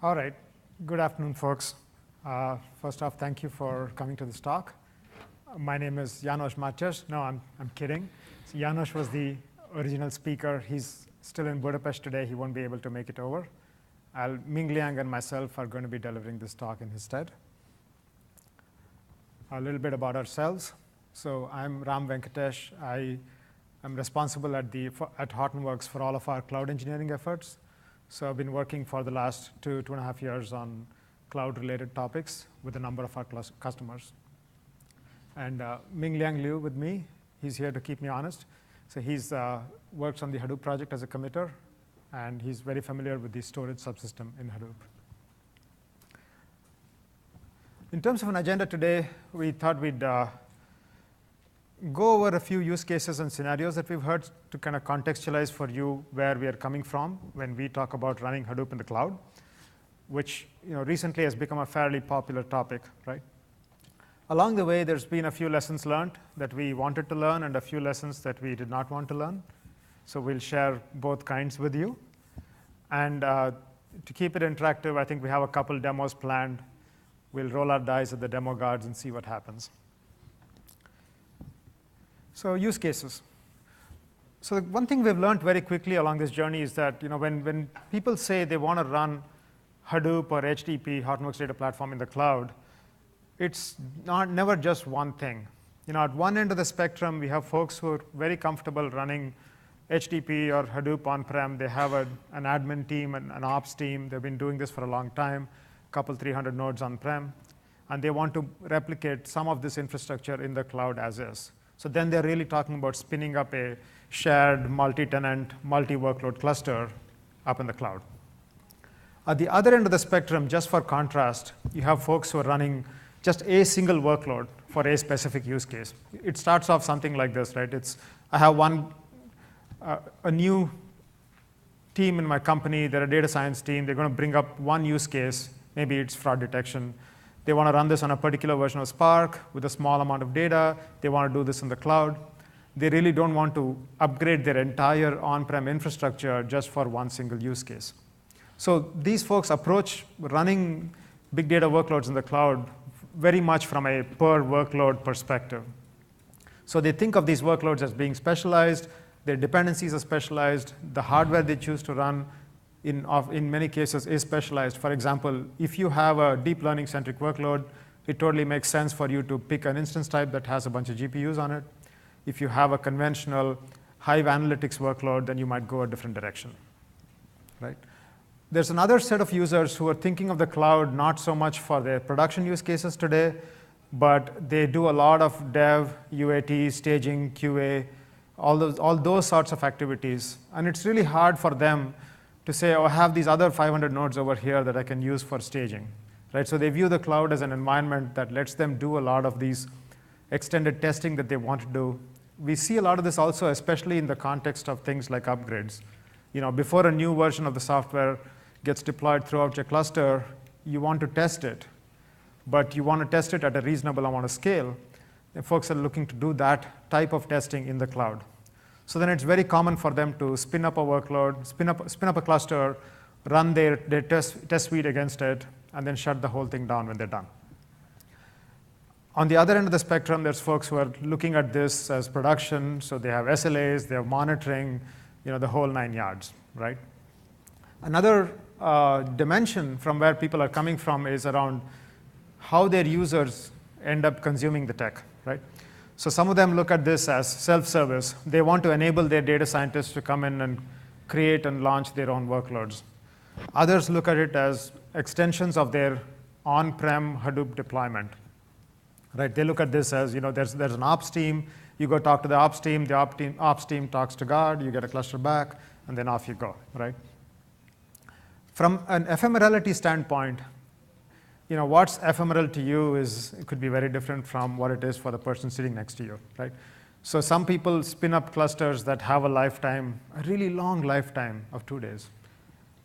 All right. Good afternoon, folks. First off, thank you for coming to this talk. My name is János Mátyás. No, I'm kidding. So János was the original speaker. He's still in Budapest today. He won't be able to make it over. Ming Liang and myself are going to be delivering this talk in his stead. A little bit about ourselves. So I'm Ram Venkatesh. I am responsible at Hortonworks for all of our cloud engineering efforts. So I've been working for the last 2.5 years on cloud-related topics with a number of our customers. And Ming Liang Liu with me. He's here to keep me honest. So he's works on the Hadoop project as a committer, and he's very familiar with the storage subsystem in Hadoop. In terms of an agenda today, we thought we'd go over a few use cases and scenarios that we've heard to kind of contextualize for you where we are coming from when we talk about running Hadoop in the cloud, which recently has become a fairly popular topic, right? Along the way, there's been a few lessons learned that we wanted to learn and a few lessons that we did not want to learn. So we'll share both kinds with you. And to keep it interactive, I think we have a couple demos planned. We'll roll our dice at the demo guards and see what happens. So use cases. So one thing we've learned very quickly along this journey is that when people say they want to run Hadoop or HDP, Hortonworks Data Platform, in the cloud, it's never just one thing. At one end of the spectrum, we have folks who are very comfortable running HDP or Hadoop on-prem. They have an admin team and an ops team. They've been doing this for a long time, a couple 300 nodes on-prem. And they want to replicate some of this infrastructure in the cloud as is. So then they're really talking about spinning up a shared multi-tenant, multi-workload cluster up in the cloud. At the other end of the spectrum, just for contrast, you have folks who are running just a single workload for a specific use case. It starts off something like this, right? I have a new team in my company. They're a data science team. They're going to bring up one use case. Maybe it's fraud detection. They want to run this on a particular version of Spark with a small amount of data. They want to do this in the cloud. They really don't want to upgrade their entire on-prem infrastructure just for one single use case. So these folks approach running big data workloads in the cloud very much from a per workload perspective. So they think of these workloads as being specialized. Their dependencies are specialized. The hardware they choose to run in many cases is specialized. For example, if you have a deep learning-centric workload, it totally makes sense for you to pick an instance type that has a bunch of GPUs on it. If you have a conventional Hive analytics workload, then you might go a different direction, right? There's another set of users who are thinking of the cloud not so much for their production use cases today, but they do a lot of dev, UAT, staging, QA, all those sorts of activities. And it's really hard for them to say, oh, I have these other 500 nodes over here that I can use for staging, right? So they view the cloud as an environment that lets them do a lot of these extended testing that they want to do. We see a lot of this also, especially in the context of things like upgrades. Before a new version of the software gets deployed throughout your cluster, you want to test it, but you want to test it at a reasonable amount of scale. And folks are looking to do that type of testing in the cloud. So then it's very common for them to spin up a workload, spin up a cluster, run their test suite against it, and then shut the whole thing down when they're done. On the other end of the spectrum, there's folks who are looking at this as production. So they have SLAs, they have monitoring, the whole 9 yards, right? Another dimension from where people are coming from is around how their users end up consuming the tech, right? So some of them look at this as self-service. They want to enable their data scientists to come in and create and launch their own workloads. Others look at it as extensions of their on-prem Hadoop deployment, right? They look at this as, there's an ops team. You go talk to the ops team. The ops team talks to guard. You get a cluster back, and then off you go, right? From an ephemerality standpoint, what's ephemeral to you it could be very different from what it is for the person sitting next to you, right? So some people spin up clusters that have a really long lifetime of 2 days.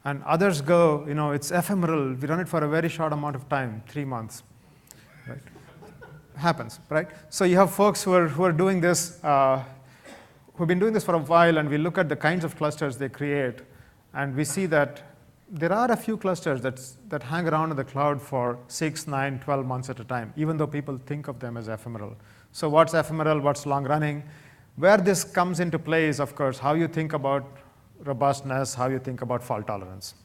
And others go, it's ephemeral. We run it for a very short amount of time, 3 months, right? Happens, right? So you have folks who are doing this, who've been doing this for a while, and we look at the kinds of clusters they create, and we see that there are a few clusters that hang around in the cloud for 6, 9, 12 months at a time, even though people think of them as ephemeral. So what's ephemeral, what's long running? Where this comes into play is, of course, how you think about robustness, how you think about fault tolerance.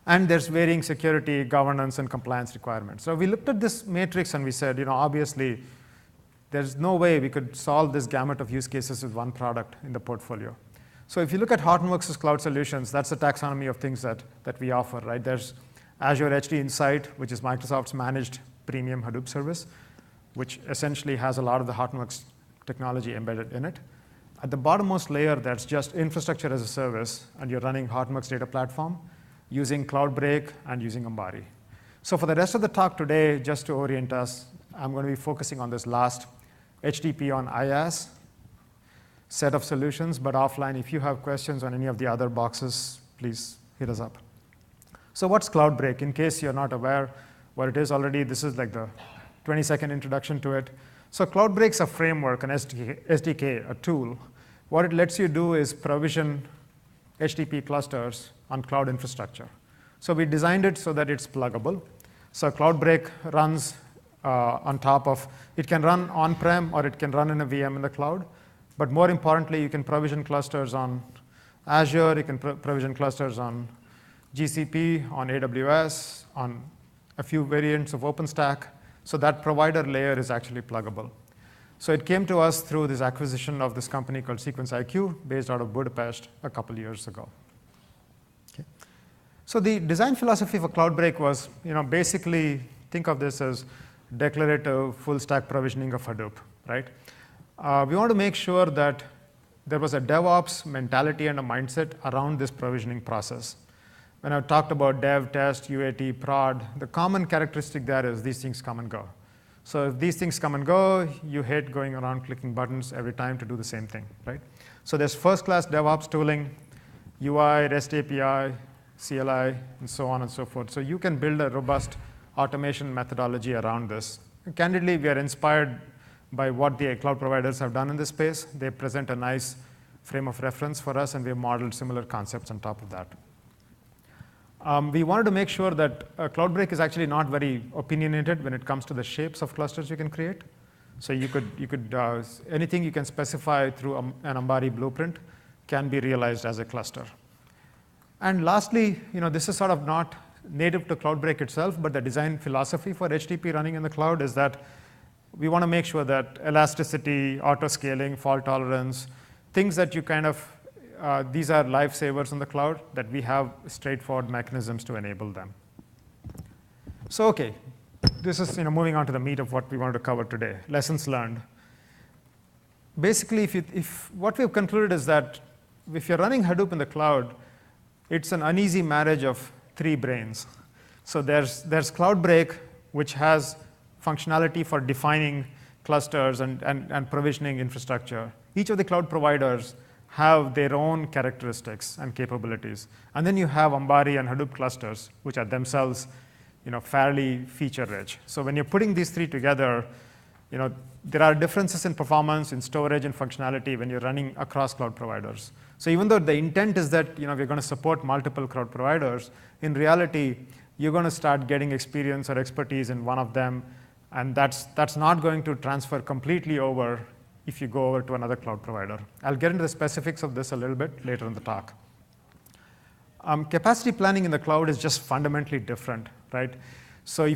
And there's varying security, governance, and compliance requirements. So we looked at this matrix and we said, obviously, there's no way we could solve this gamut of use cases with one product in the portfolio. So if you look at Hortonworks' cloud solutions, that's the taxonomy of things that we offer, right? There's Azure HD Insight, which is Microsoft's managed premium Hadoop service, which essentially has a lot of the Hortonworks technology embedded in it. At the bottommost layer, that's just infrastructure as a service, and you're running Hortonworks data platform using Cloudbreak and using Ambari. So for the rest of the talk today, just to orient us, I'm going to be focusing on this last HTTP on IaaS set of solutions, but offline, if you have questions on any of the other boxes, please hit us up. So what's Cloudbreak? In case you're not aware what it is already, this is like the 20-second introduction to it. So Cloudbreak's a framework, an SDK, a tool. What it lets you do is provision HTTP clusters on cloud infrastructure. So we designed it so that it's pluggable. So Cloudbreak runs on top of, it can run on-prem or it can run in a VM in the cloud. But more importantly, you can provision clusters on Azure, you can provision clusters on GCP, on AWS, on a few variants of OpenStack. So that provider layer is actually pluggable. So it came to us through this acquisition of this company called Sequence IQ, based out of Budapest a couple years ago. Okay. So the design philosophy for Cloudbreak was, basically think of this as declarative full stack provisioning of Hadoop, right? We want to make sure that there was a DevOps mentality and a mindset around this provisioning process. When I talked about dev, test, UAT, prod, the common characteristic there is these things come and go. So if these things come and go, you hate going around clicking buttons every time to do the same thing, right? So there's first-class DevOps tooling, UI, REST API, CLI, and so on and so forth. So you can build a robust automation methodology around this. And candidly, we are inspired by what the cloud providers have done in this space. They present a nice frame of reference for us, and we have modeled similar concepts on top of that. We wanted to make sure that Cloudbreak is actually not very opinionated when it comes to the shapes of clusters you can create. So you could anything you can specify through an Ambari blueprint can be realized as a cluster. And lastly, this is sort of not native to Cloudbreak itself, but the design philosophy for HTTP running in the cloud is that we want to make sure that elasticity, auto-scaling, fault tolerance, things that you kind of these are lifesavers in the cloud, that we have straightforward mechanisms to enable them. So, okay, this is moving on to the meat of what we wanted to cover today, lessons learned. Basically, if what we've concluded is that if you're running Hadoop in the cloud, it's an uneasy marriage of three brains. So there's Cloudbreak, which has functionality for defining clusters and provisioning infrastructure. Each of the cloud providers have their own characteristics and capabilities. And then you have Ambari and Hadoop clusters, which are themselves fairly feature-rich. So when you're putting these three together, there are differences in performance, in storage, and functionality when you're running across cloud providers. So even though the intent is that we're going to support multiple cloud providers, in reality, you're going to start getting experience or expertise in one of them, and that's not going to transfer completely over if you go over to another cloud provider. I'll get into the specifics of this a little bit later in the talk. Capacity planning in the cloud is just fundamentally different, right? So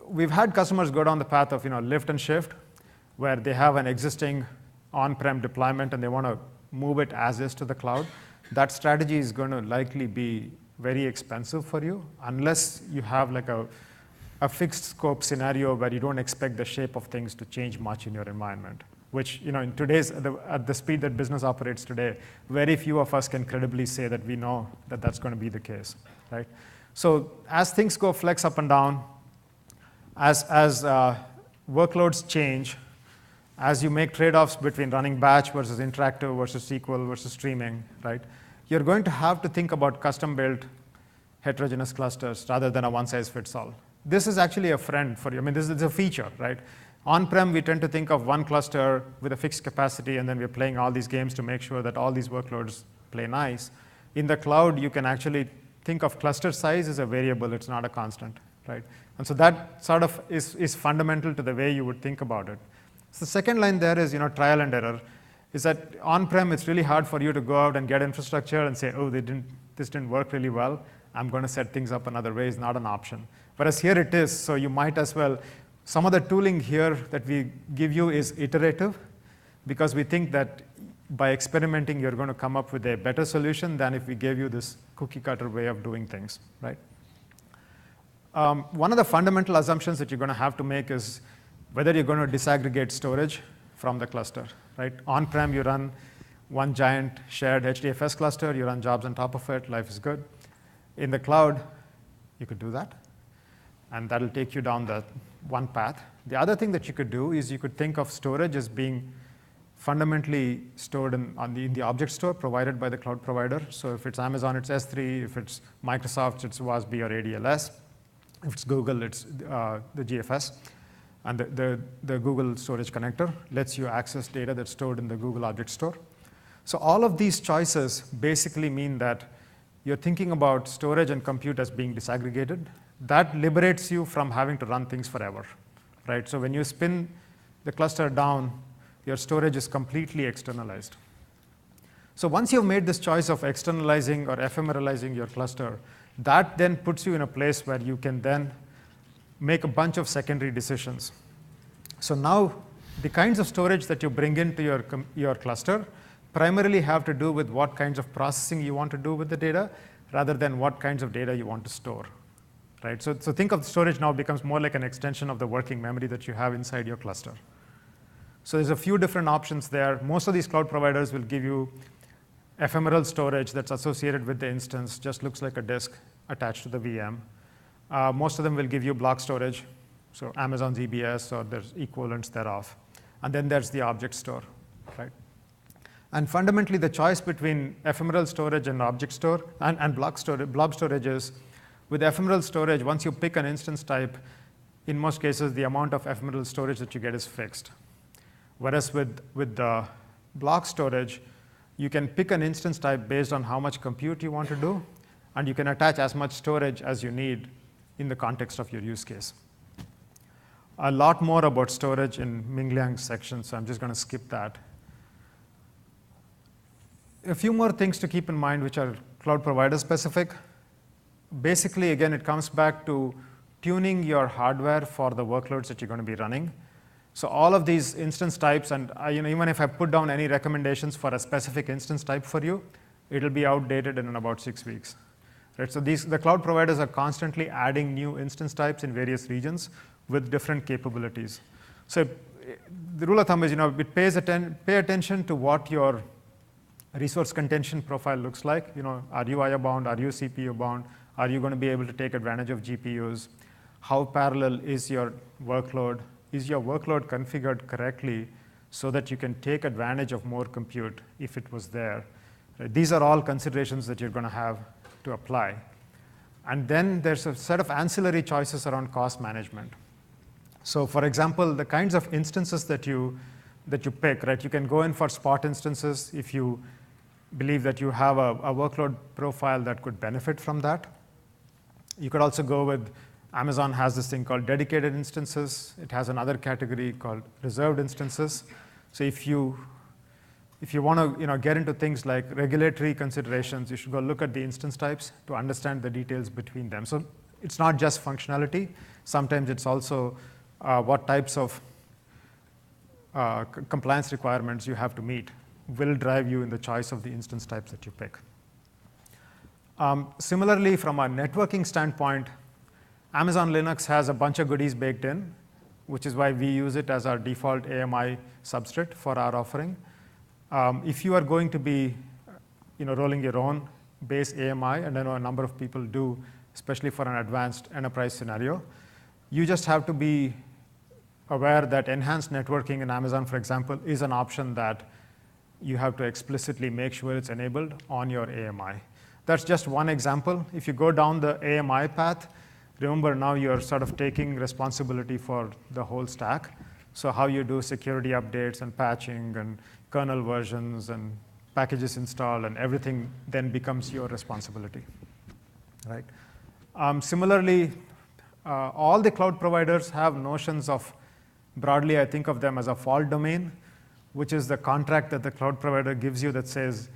we've had customers go down the path of lift and shift, where they have an existing on-prem deployment and they want to move it as is to the cloud. That strategy is going to likely be very expensive for you unless you have like a fixed scope scenario where you don't expect the shape of things to change much in your environment, which in today's, at the speed that business operates today, very few of us can credibly say that we know that that's going to be the case, right? So as things go flex up and down, as workloads change, as you make trade-offs between running batch versus interactive versus SQL versus streaming, right? You're going to have to think about custom-built heterogeneous clusters rather than a one-size-fits-all. This is actually a friend for you. This is a feature, right? On-prem, we tend to think of one cluster with a fixed capacity, and then we're playing all these games to make sure that all these workloads play nice. In the cloud, you can actually think of cluster size as a variable, it's not a constant, right? And so that sort of is fundamental to the way you would think about it. So the second line there is trial and error, is that on-prem it's really hard for you to go out and get infrastructure and say, oh, this didn't work really well, I'm going to set things up another way, is not an option. Whereas here it is, so you might as well, some of the tooling here that we give you is iterative, because we think that by experimenting, you're going to come up with a better solution than if we gave you this cookie cutter way of doing things, right? One of the fundamental assumptions that you're going to have to make is whether you're going to disaggregate storage from the cluster, right? On-prem, you run one giant shared HDFS cluster, you run jobs on top of it, life is good. In the cloud, you could do that, and that'll take you down that one path. The other thing that you could do is you could think of storage as being fundamentally stored in the object store provided by the cloud provider. So if it's Amazon, it's S3. If it's Microsoft, it's WASB or ADLS. If it's Google, it's the GFS. And the Google Storage Connector lets you access data that's stored in the Google Object Store. So all of these choices basically mean that you're thinking about storage and compute as being disaggregated. That liberates you from having to run things forever, right? So when you spin the cluster down, your storage is completely externalized. So once you've made this choice of externalizing or ephemeralizing your cluster, that then puts you in a place where you can then make a bunch of secondary decisions. So now the kinds of storage that you bring into your cluster primarily have to do with what kinds of processing you want to do with the data rather than what kinds of data you want to store, right? So think of storage now becomes more like an extension of the working memory that you have inside your cluster. So there's a few different options there. Most of these cloud providers will give you ephemeral storage that's associated with the instance, just looks like a disk attached to the VM. Most of them will give you block storage, so Amazon's EBS or there's equivalents thereof. And then there's the object store, right? And fundamentally, the choice between ephemeral storage and object store and blob storage is, with ephemeral storage, once you pick an instance type, in most cases, the amount of ephemeral storage that you get is fixed. Whereas with the block storage, you can pick an instance type based on how much compute you want to do, and you can attach as much storage as you need in the context of your use case. A lot more about storage in Ming Liang's section, so I'm just going to skip that. A few more things to keep in mind which are cloud provider specific. Basically, again, it comes back to tuning your hardware for the workloads that you're going to be running. So all of these instance types, and even if I put down any recommendations for a specific instance type for you, it'll be outdated in about 6 weeks. Right? So the cloud providers are constantly adding new instance types in various regions with different capabilities. So the rule of thumb is, pay attention to what your resource contention profile looks like. Are you IO bound? Are you CPU bound? Are you going to be able to take advantage of GPUs? How parallel is your workload? Is your workload configured correctly so that you can take advantage of more compute if it was there? These are all considerations that you're going to have to apply. And then there's a set of ancillary choices around cost management. So for example, the kinds of instances that you pick, right? You can go in for spot instances if you believe that you have a workload profile that could benefit from that. You could also go with Amazon has this thing called dedicated instances. It has another category called reserved instances. So if you want to get into things like regulatory considerations, you should go look at the instance types to understand the details between them. So it's not just functionality. Sometimes it's also what types of compliance requirements you have to meet will drive you in the choice of the instance types that you pick. Similarly, from a networking standpoint, Amazon Linux has a bunch of goodies baked in, which is why we use it as our default AMI substrate for our offering. If you are going to be rolling your own base AMI, and I know a number of people do, especially for an advanced enterprise scenario, you just have to be aware that enhanced networking in Amazon, for example, is an option that you have to explicitly make sure it's enabled on your AMI. That's just one example. If you go down the AMI path, remember now you're sort of taking responsibility for the whole stack. So how you do security updates and patching and kernel versions and packages installed and everything then becomes your responsibility. right? Similarly, all the cloud providers have notions of, broadly, I think of them as a fault domain, which is the contract that the cloud provider gives you that says,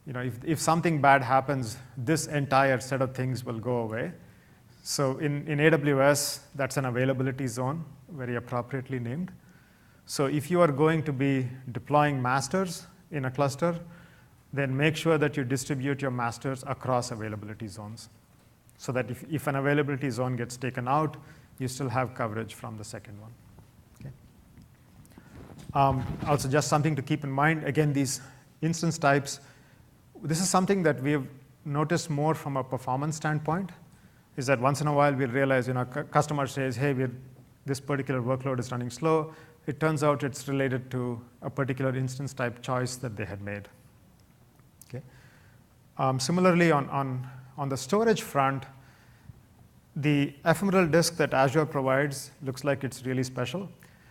if something bad happens, this entire set of things will go away. So in AWS, that's an availability zone, very appropriately named. So if you are going to be deploying masters in a cluster, then make sure that you distribute your masters across availability zones, so that if an availability zone gets taken out, you still have coverage from the second one. Okay. Also, just something to keep in mind, again, these instance types, this is something that we've noticed more from a performance standpoint, is that once in a while we realize, customer says, hey, this particular workload is running slow. It turns out it's related to a particular instance type choice that they had made. Okay. Similarly, on the storage front, the ephemeral disk that Azure provides looks like it's really special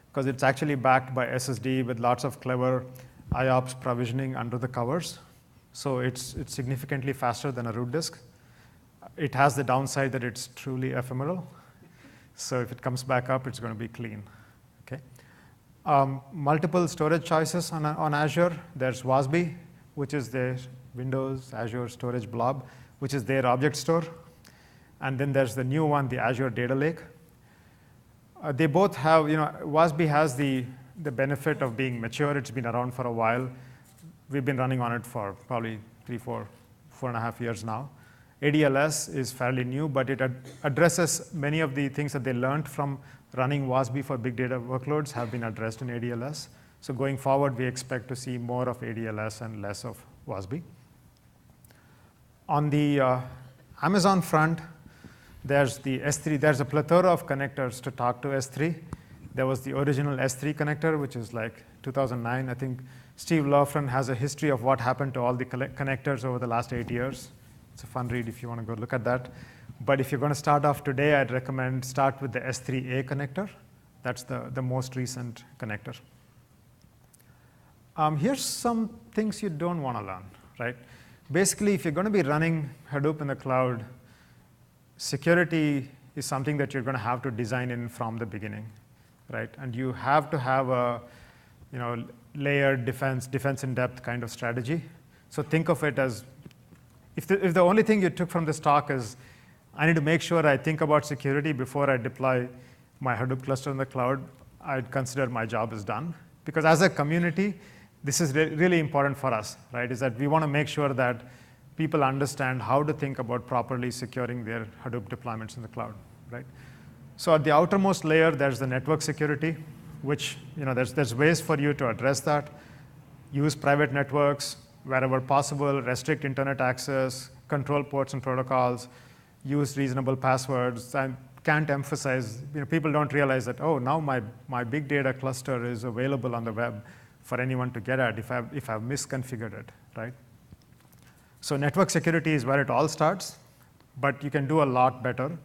because it's actually backed by SSD with lots of clever IOPS provisioning under the covers. So it's significantly faster than a root disk. It has the downside that it's truly ephemeral. So if it comes back up, it's going to be clean. Okay. Multiple storage choices on Azure. There's WASB, which is their Windows Azure Storage Blob, which is their object store. And then there's the new one, the Azure Data Lake. They both have, WASB has the benefit of being mature. It's been around for a while. We've been running on it for probably 4.5 years now. ADLS is fairly new, but it addresses many of the things that they learned from running WASB for big data workloads have been addressed in ADLS. So going forward, we expect to see more of ADLS and less of WASB. On the Amazon front, there's the S3. There's a plethora of connectors to talk to S3. There was the original S3 connector, which is like 2009. I think Steve Lofren has a history of what happened to all the connectors over the last 8 years. It's a fun read if you want to go look at that. But if you're going to start off today, I'd recommend start with the S3A connector. That's the most recent connector. Here's some things you don't want to learn, right? Basically, if you're going to be running Hadoop in the cloud, security is something that you're going to have to design in from the beginning, right? And you have to have a layered defense in depth kind of strategy. So think of it as, if the only thing you took from this talk is, I need to make sure I think about security before I deploy my Hadoop cluster in the cloud, I'd consider my job is done. Because as a community, this is really important for us, right? Is that we want to make sure that people understand how to think about properly securing their Hadoop deployments in the cloud, right? So at the outermost layer, there's the network security, which there's ways for you to address that. Use private networks wherever possible, restrict internet access, control ports and protocols, use reasonable passwords. I can't emphasize, people don't realize that, oh, now my big data cluster is available on the web for anyone to get at if I've misconfigured it, right? So network security is where it all starts, but you can do a lot better.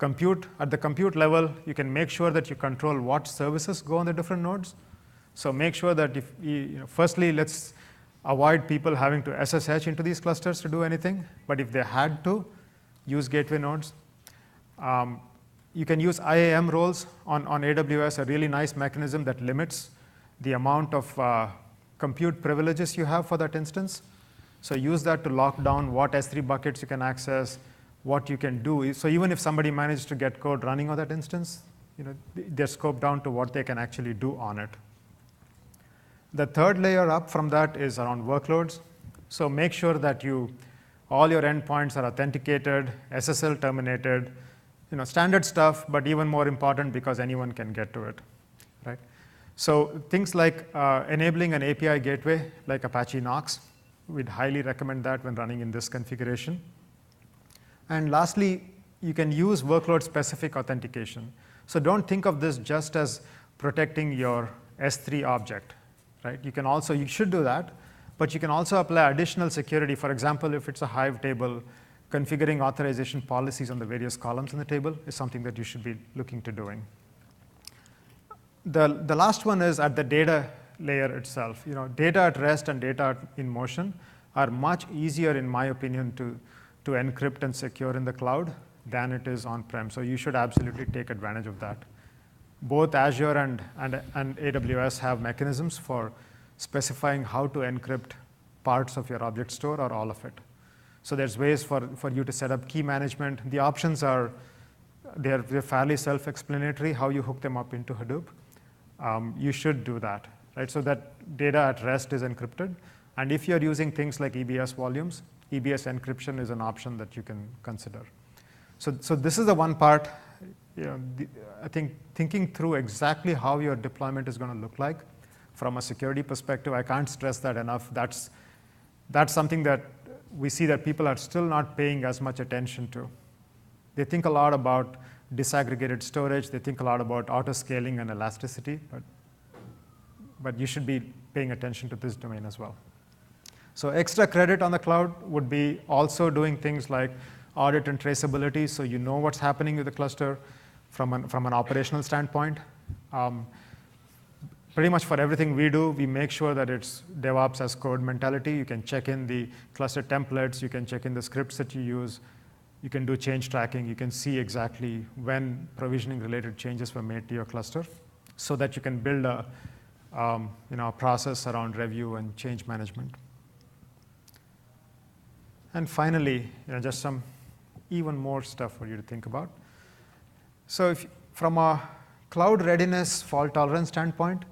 At the compute level, you can make sure that you control what services go on the different nodes. So make sure that firstly, let's avoid people having to SSH into these clusters to do anything. But if they had to, use gateway nodes. You can use IAM roles on AWS, a really nice mechanism that limits the amount of compute privileges you have for that instance. So use that to lock down what S3 buckets you can access, what you can do. So even if somebody managed to get code running on that instance, they're scoped down to what they can actually do on it. The third layer up from that is around workloads. So make sure that all your endpoints are authenticated, SSL terminated, standard stuff, but even more important because anyone can get to it, right? So things like enabling an API gateway like Apache Knox, we'd highly recommend that when running in this configuration. And lastly, you can use workload-specific authentication. So don't think of this just as protecting your S3 object, right? You should do that, but you can also apply additional security. For example, if it's a Hive table, configuring authorization policies on the various columns in the table is something that you should be looking to doing. The last one is at the data layer itself. Data at rest and data in motion are much easier, in my opinion, to to encrypt and secure in the cloud than it is on-prem. So you should absolutely take advantage of that. Both Azure and AWS have mechanisms for specifying how to encrypt parts of your object store or all of it. So there's ways for you to set up key management. The options are, they're fairly self-explanatory how you hook them up into Hadoop. You should do that, right? So that data at rest is encrypted. And if you're using things like EBS volumes, EBS encryption is an option that you can consider. So this is the one part, I think thinking through exactly how your deployment is going to look like from a security perspective, I can't stress that enough. That's something that we see that people are still not paying as much attention to. They think a lot about disaggregated storage. They think a lot about auto-scaling and elasticity, but you should be paying attention to this domain as well. So extra credit on the cloud would be also doing things like audit and traceability, so you know what's happening with the cluster from an operational standpoint. Pretty much for everything we do, we make sure that it's DevOps as code mentality. You can check in the cluster templates. You can check in the scripts that you use. You can do change tracking. You can see exactly when provisioning-related changes were made to your cluster so that you can build a process around review and change management. And finally, just some even more stuff for you to think about. So from a cloud readiness fault tolerance standpoint,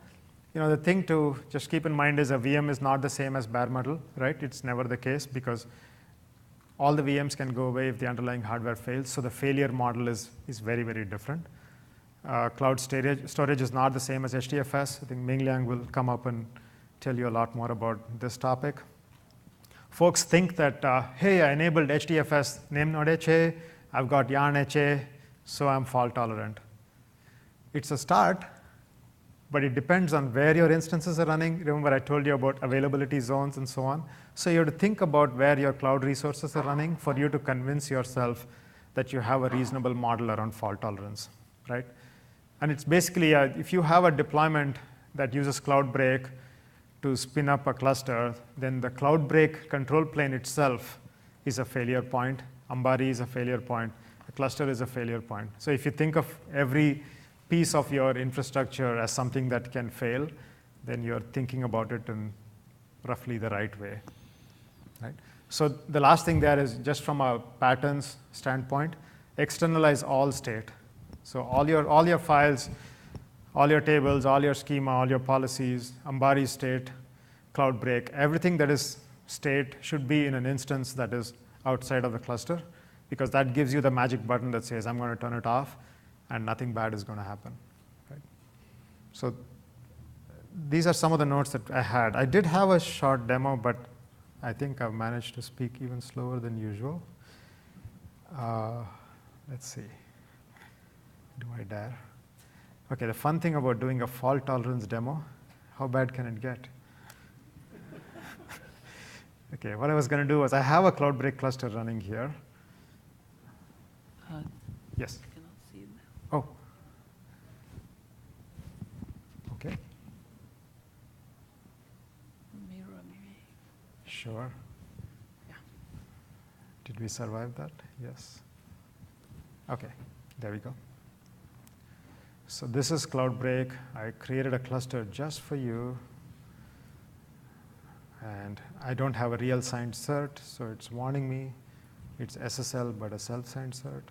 the thing to just keep in mind is a VM is not the same as bare metal, right? It's never the case because all the VMs can go away if the underlying hardware fails. So the failure model is very, very different. Cloud storage is not the same as HDFS. I think Ming Liang will come up and tell you a lot more about this topic. Folks think that, hey, I enabled HDFS name node HA, I've got yarn HA, so I'm fault tolerant. It's a start, but it depends on where your instances are running. Remember I told you about availability zones and so on. So you have to think about where your cloud resources are running for you to convince yourself that you have a reasonable model around fault tolerance, right? And it's basically, if you have a deployment that uses Cloudbreak to spin up a cluster, then the Cloudbreak control plane itself is a failure point. Ambari is a failure point. The cluster is a failure point. So if you think of every piece of your infrastructure as something that can fail, then you're thinking about it in roughly the right way, right? So the last thing there is just from a patterns standpoint, externalize all state. So all your files, all your tables, all your schema, all your policies, Ambari state, Cloudbreak, everything that is state should be in an instance that is outside of the cluster, because that gives you the magic button that says, I'm going to turn it off, and nothing bad is going to happen, right? So these are some of the notes that I had. I did have a short demo, but I think I've managed to speak even slower than usual. Let's see. Do I dare? OK, the fun thing about doing a fault tolerance demo, how bad can it get? OK, what I was going to do was I have a Cloudbreak cluster running here. Yes? I cannot see it now. Oh. OK. Mirror, maybe. Sure. Yeah. Did we survive that? Yes. OK, there we go. So this is Cloudbreak. I created a cluster just for you. And I don't have a real signed cert, so it's warning me. It's SSL, but a self-signed cert.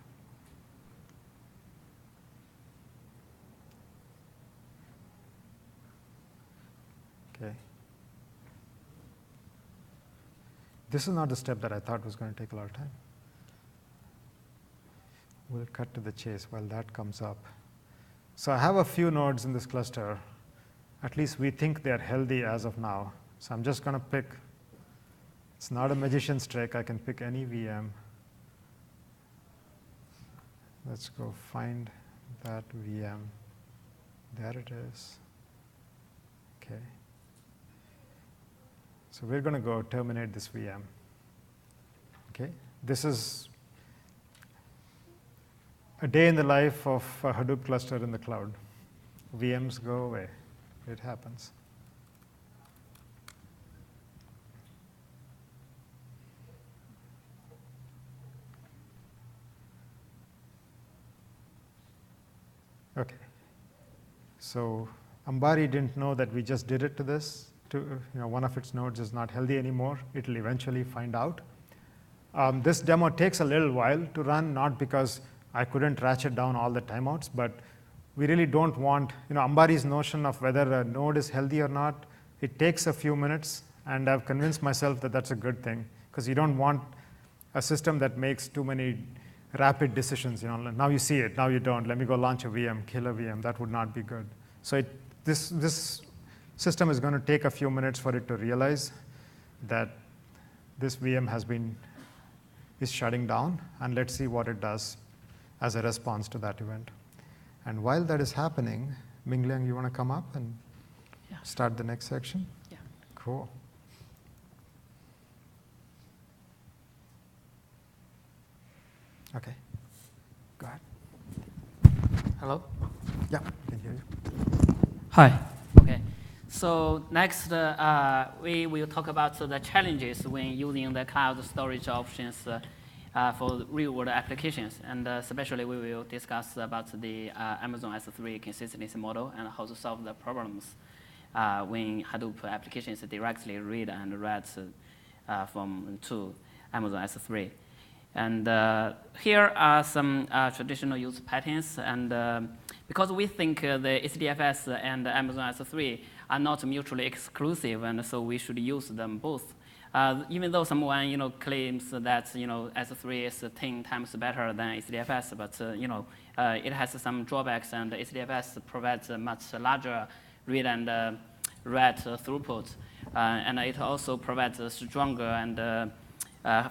OK. This is not the step that I thought was going to take a lot of time. We'll cut to the chase while that comes up. So I have a few nodes in this cluster. At least we think they're healthy as of now. So I'm just going to pick. It's not a magician's trick. I can pick any VM. Let's go find that VM. There it is. OK. So we're going to go terminate this VM. OK. This is a day in the life of a Hadoop cluster in the cloud. VMs go away. It happens. Okay. So Ambari didn't know that we just did it to this. One of its nodes is not healthy anymore. It'll eventually find out. This demo takes a little while to run, not because I couldn't ratchet down all the timeouts, but we really don't want, Ambari's notion of whether a node is healthy or not, it takes a few minutes, and I've convinced myself that that's a good thing, because you don't want a system that makes too many rapid decisions. Now you see it, now you don't. Let me go launch a VM, kill a VM. That would not be good. So this system is going to take a few minutes for it to realize that this VM is shutting down, and let's see what it does as a response to that event. And while that is happening, Mingliang, you want to come up and start the next section? Yeah. Cool. Okay. Go ahead. Hello? Yeah, I can hear you. Hi. Okay. So next, we will talk about the challenges when using the cloud storage options for real-world applications. And especially, we will discuss about the Amazon S3 consistency model and how to solve the problems when Hadoop applications directly read and write to Amazon S3. And here are some traditional use patterns. And because we think the HDFS and Amazon S3 are not mutually exclusive, and so we should use them both. Even though someone claims that S3 is 10 times better than HDFS, but it has some drawbacks, and HDFS provides a much larger read and write throughput, and it also provides a stronger and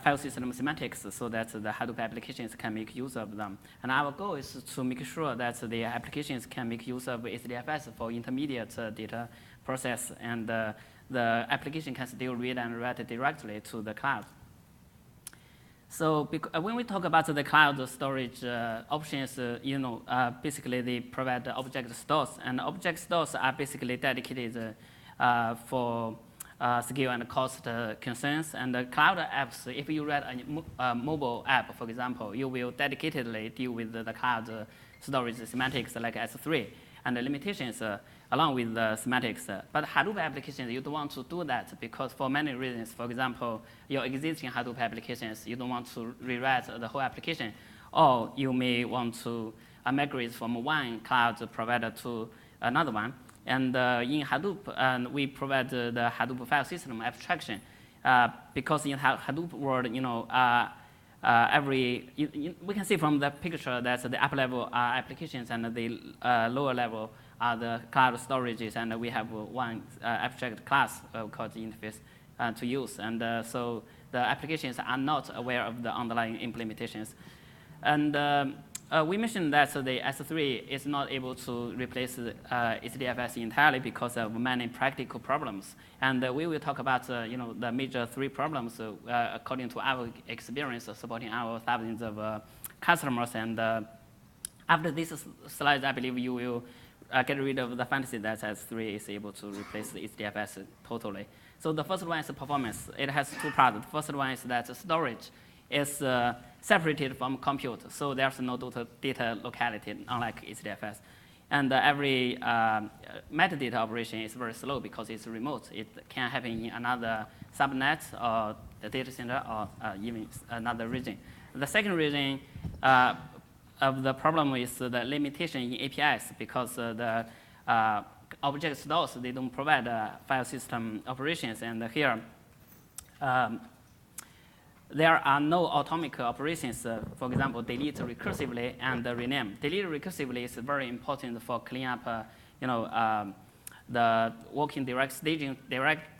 file system semantics so that the Hadoop applications can make use of them. And our goal is to make sure that the applications can make use of HDFS for intermediate data process, and the application can still read and write directly to the cloud. So when we talk about the cloud storage options, basically they provide object stores, and object stores are basically dedicated for scale and cost concerns. And the cloud apps, if you write a mobile app, for example, you will dedicatedly deal with the cloud storage semantics like S3 and the limitations along with the semantics. But Hadoop applications, you don't want to do that because for many reasons. For example, your existing Hadoop applications, you don't want to rewrite the whole application, or you may want to migrate from one cloud provider to another one. And in Hadoop, we provide the Hadoop file system abstraction because in Hadoop world, we can see from the picture that the upper level are applications and the lower level are the cloud storages, and we have one abstract class called interface to use. And so the applications are not aware of the underlying implementations. And we mentioned that the S3 is not able to replace HDFS entirely because of many practical problems. And we will talk about the major three problems according to our experience supporting our thousands of customers. And after this slide, I believe you will get rid of the fantasy that S3 is able to replace the HDFS totally. So the first one is performance. It has two parts. The first one is that storage is separated from compute, so there's no data locality, unlike HDFS. And every metadata operation is very slow because it's remote. It can happen in another subnet or the data center or even another region. The second reason of the problem is the limitation in APIs because the object stores, they don't provide file system operations. And here, there are no atomic operations, for example, delete recursively and rename. Delete recursively is very important for clean up the working staging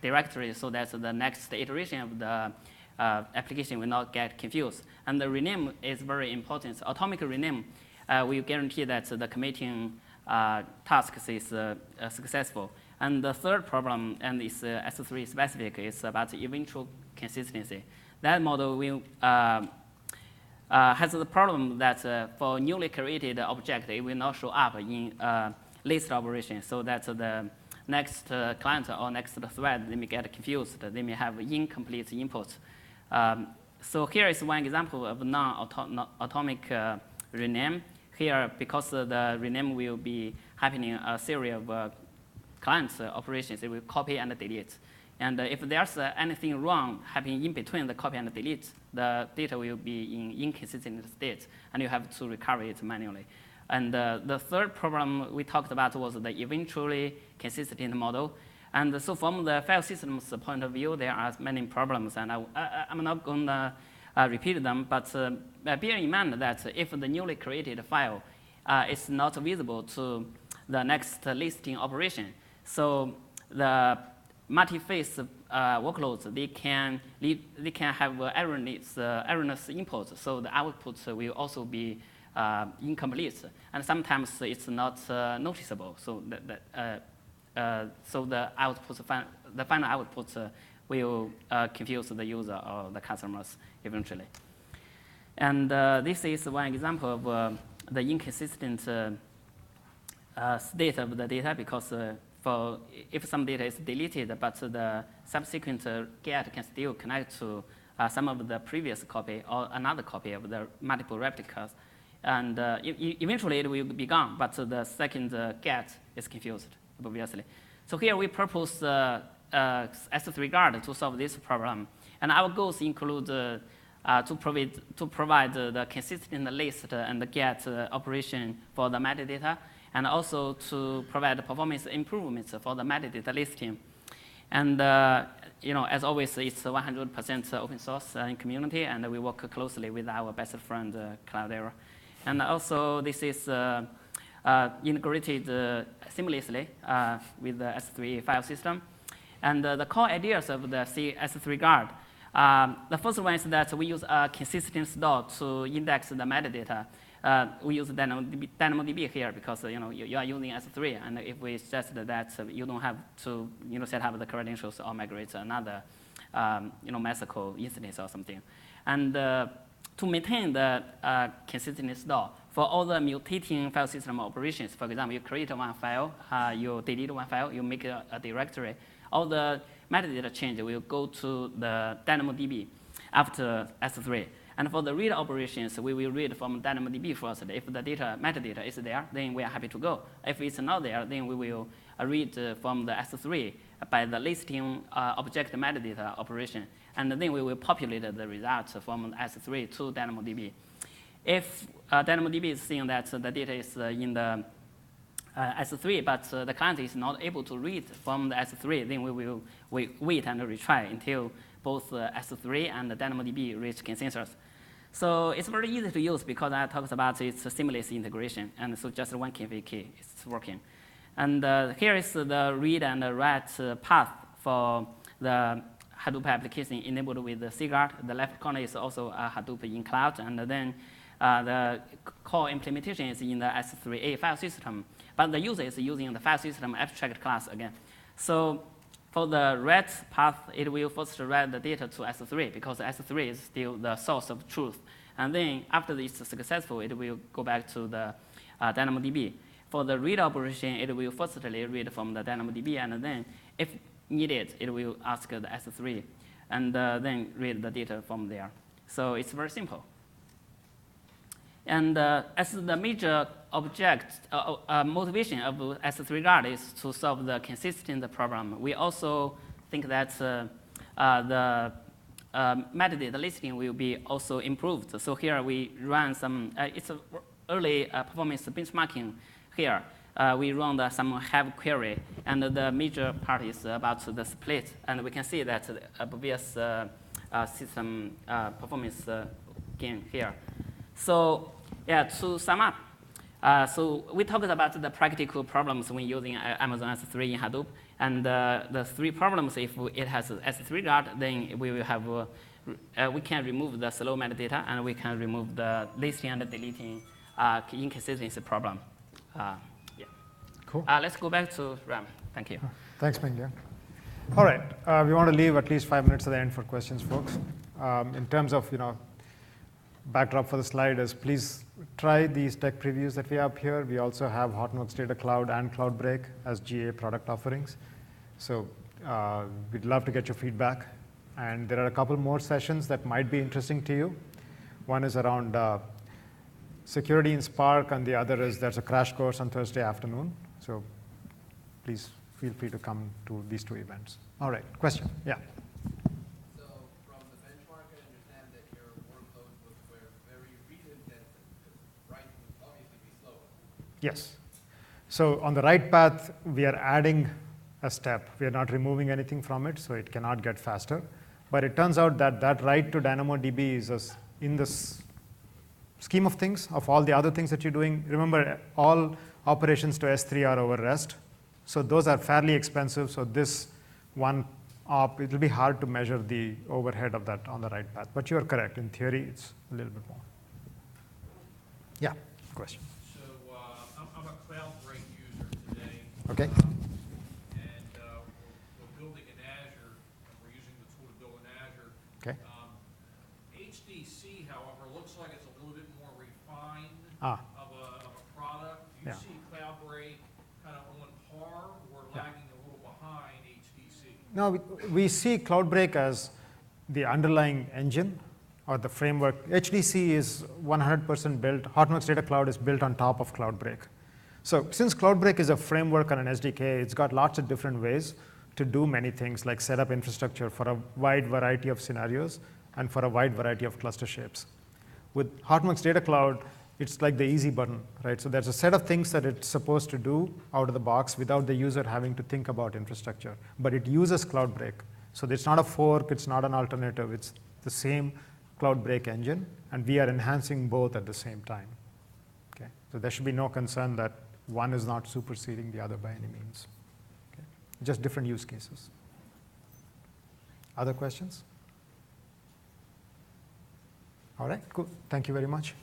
directory so that the next iteration of the application will not get confused. And the rename is very important. Atomic rename will guarantee that the committing tasks is successful. And the third problem, and it's S3 specific, is about eventual consistency. That model will, has the problem that for newly created object, it will not show up in list operation, so that the next client or next thread, they may get confused. They may have incomplete input. So here is one example of non-atomic rename. here, because the rename will be happening a series of client operations, it will copy and delete. And if there's anything wrong happening in between the copy and delete, the data will be in inconsistent state, and you have to recover it manually. And the third problem we talked about was the eventually consistent model. And so from the file system's point of view, there are many problems, and I'm not going to repeat them, but bear in mind that if the newly created file is not visible to the next listing operation, so the multi-phase workloads, they can have erroneous inputs, so the output will also be incomplete, and sometimes it's not noticeable. So so the final output will confuse the user or the customers eventually. And this is one example of the inconsistent state of the data, because if some data is deleted, but the subsequent get can still connect to some of the previous copy or another copy of the multiple replicas. And eventually it will be gone, but the second get is confused, obviously. So here we propose S3 guard to solve this problem. And our goals include to provide the consistent list and the get operation for the metadata, and also to provide performance improvements for the metadata listing. And as always, it's 100% open source and community, and we work closely with our best friend, Cloudera. And also, this is integrated seamlessly with the S3 file system. And the core ideas of the S3 guard, the first one is that we use a consistent store to index the metadata. We use DynamoDB here because you are using S3, and if we suggest that you don't have to set up the credentials or migrate to another MySQL instance or something. And to maintain the consistent store for all the mutating file system operations, for example, you create one file, you delete one file, you make a directory, all the metadata change will go to the DynamoDB after S3. And for the read operations, we will read from DynamoDB first. If the metadata is there, then we are happy to go. If it's not there, then we will read from the S3 by the listing object metadata operation. And then we will populate the results from S3 to DynamoDB. If DynamoDB is seeing that the data is in the S3, but the client is not able to read from the S3, then we will wait and retry until both S3 and DynamoDB reach consensus. So it's very easy to use because I talked about its seamless integration, and so just one config key is working. And here is the read and write path for the Hadoop application enabled with the CGuard. The left corner is also a Hadoop in cloud, and then the core implementation is in the S3A file system, but the user is using the file system abstract class again. So for the write path, it will first write the data to S3 because S3 is still the source of truth. And then after it's successful, it will go back to the DynamoDB. For the read operation, it will firstly read from the DynamoDB, and then if needed, it will ask the S3, and then read the data from there. So it's very simple. And as the major motivation of S3 guard is to solve the consistent problem, we also think that the metadata listing will be also improved. So here we run some, it's an early performance benchmarking here. We run some have query, and the major part is about the split. And we can see that obvious system performance gain here. So yeah, to sum up, so we talked about the practical problems when using Amazon S3 in Hadoop. And the three problems, if it has S3 guard, then we will have, we can remove the slow metadata, and we can remove the listing and deleting inconsistency problem. Yeah. Cool. Let's go back to Ram. Thank you. Thanks, Mingya. All right, we want to leave at least 5 minutes at the end for questions, folks. In terms of, backdrop for the slide is please try these tech previews that we have here. We also have Hortonworks Data Cloud and Cloudbreak as GA product offerings. So we'd love to get your feedback. And there are a couple more sessions that might be interesting to you. One is around security in Spark, and the other is there's a crash course on Thursday afternoon. So please feel free to come to these 2 events. All right, question? Yeah. So from the benchmark, I understand that your workloads were very read-intensive, because write would obviously be slower. Yes. So on the write path, we are adding a step. We are not removing anything from it, so it cannot get faster. But it turns out that that write to DynamoDB is in this scheme of things, of all the other things that you're doing. Remember, all operations to S3 are over REST. So those are fairly expensive. So this one op, it will be hard to measure the overhead of that on the write path. But you are correct. In theory, it's a little bit more. Yeah, question. So I'm a Cloudbreak user today. Okay. And we're building in Azure, and we're using the tool to build in Azure. Okay. HDC, however, looks like it's a little bit more refined Ah. of a product. Do you Yeah. see Cloudbreak kind of on par or lagging a little behind HDC? No, we see Cloudbreak as the underlying engine or the framework. HDC is 100% built. Hortonworks Data Cloud is built on top of Cloudbreak. So since Cloudbreak is a framework and an SDK, it's got lots of different ways to do many things, like set up infrastructure for a wide variety of scenarios and for a wide variety of cluster shapes. With Hortonworks Data Cloud, it's like the easy button, right? So there's a set of things that it's supposed to do out of the box without the user having to think about infrastructure. But it uses Cloudbreak. So it's not a fork, it's not an alternative, it's the same Cloudbreak engine, and we are enhancing both at the same time. Okay? So there should be no concern that one is not superseding the other by any means. Okay? Just different use cases. Other questions? All right, cool. Thank you very much.